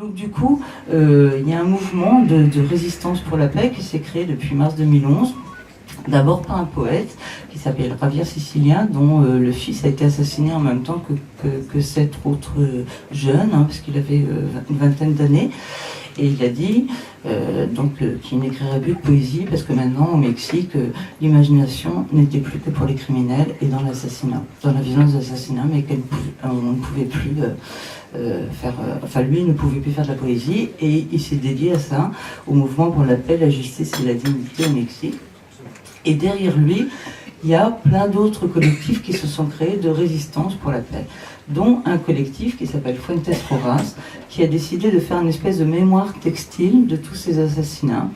Donc du coup, il y a un mouvement de résistance pour la paix qui s'est créé depuis mars 2011. D'abord par un poète qui s'appelle Javier Sicilien, dont le fils a été assassiné en même temps que 7 autres jeunes, parce qu'il avait une vingtaine d'années. Et il a dit qu'il n'écrirait plus de poésie parce que maintenant au Mexique, l'imagination n'était plus que pour les criminels et dans l'assassinat, dans la violence d'assassinat, mais qu'on ne pouvait plus lui ne pouvait plus faire de la poésie, et il s'est dédié à ça, au mouvement pour la paix, la justice et la dignité au Mexique. Et derrière lui, il y a plein d'autres collectifs qui se sont créés de résistance pour la paix, dont un collectif qui s'appelle Fuentes Rojas, qui a décidé de faire une espèce de mémoire textile de tous ces assassinats,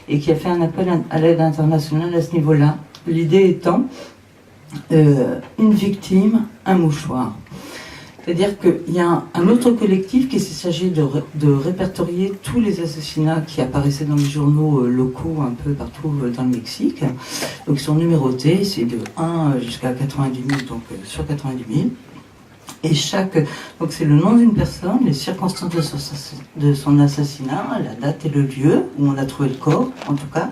et qui a fait un appel à l'aide internationale à ce niveau-là. L'idée étant, une victime, un mouchoir. C'est-à-dire qu'il y a un autre collectif qui s'agit de répertorier tous les assassinats qui apparaissaient dans les journaux locaux un peu partout dans le Mexique. Donc ils sont numérotés, c'est de 1 jusqu'à 90 000, donc sur 90 000. Et donc c'est le nom d'une personne, les circonstances de son assassinat, la date et le lieu où on a trouvé le corps, en tout cas.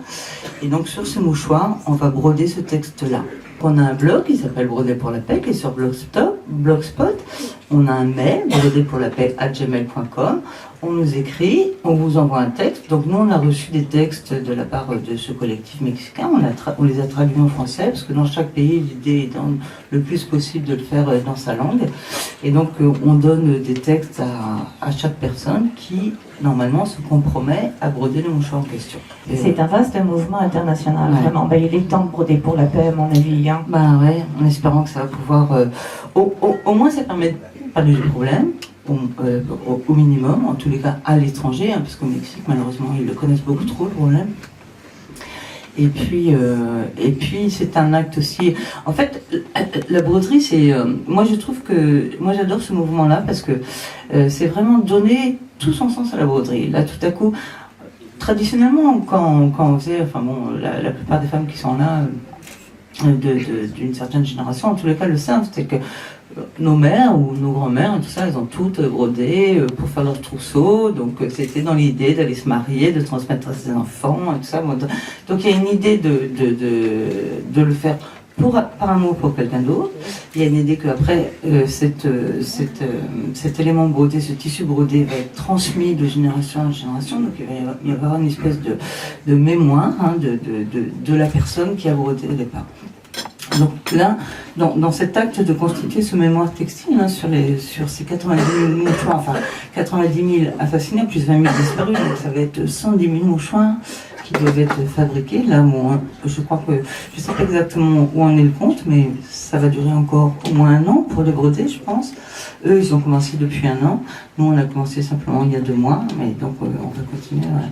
Et donc sur ce mouchoir, on va broder ce texte-là. On a un blog qui s'appelle Broder pour la paix, qui est sur Blogspot. On a un mail, broderpourlapaix@gmail.com. On nous écrit, on vous envoie un texte. Donc nous, on a reçu des textes de la part de ce collectif mexicain. On les a traduits en français, parce que dans chaque pays, l'idée est le plus possible de le faire dans sa langue. Et donc, on donne des textes à chaque personne qui, normalement, se compromet à broder le mouchoir en question. C'est un vaste mouvement international, ouais. Vraiment. Il est temps de broder pour la paix, à mon avis. Ouais, en espérant que ça va pouvoir... au moins, ça permet de parler du problème. Au minimum, en tous les cas à l'étranger, parce qu'au Mexique, malheureusement, ils le connaissent beaucoup trop, le problème. Et puis c'est un acte aussi... En fait, la broderie, c'est... moi, j'adore ce mouvement-là, parce que c'est vraiment donner tout son sens à la broderie. Là, tout à coup, traditionnellement, quand on faisait... la plupart des femmes qui sont là, d'une certaine génération, en tous les cas, le savent, c'était que nos mères ou nos grands-mères et tout ça, elles ont toutes brodé pour faire leur trousseau, donc c'était dans l'idée d'aller se marier, de transmettre à ses enfants et tout ça. Donc il y a une idée de le faire par amour pour quelqu'un d'autre. Il y a une idée qu'après cet élément brodé, ce tissu brodé va être transmis de génération en génération, donc il va y avoir une espèce de mémoire de la personne qui a brodé au départ. Donc là, dans cet acte de constituer ce mémoire textile, sur ces 90 000 mouchoirs, 90 000 assassinés, plus 20 000 disparus, donc ça va être 110 000 mouchoirs qui doivent être fabriqués. Là, je crois que, je ne sais pas exactement où en est le compte, mais ça va durer encore au moins 1 an pour les broder, je pense. Eux, ils ont commencé depuis 1 an. Nous, on a commencé simplement il y a 2 mois, mais donc on va continuer. Ouais.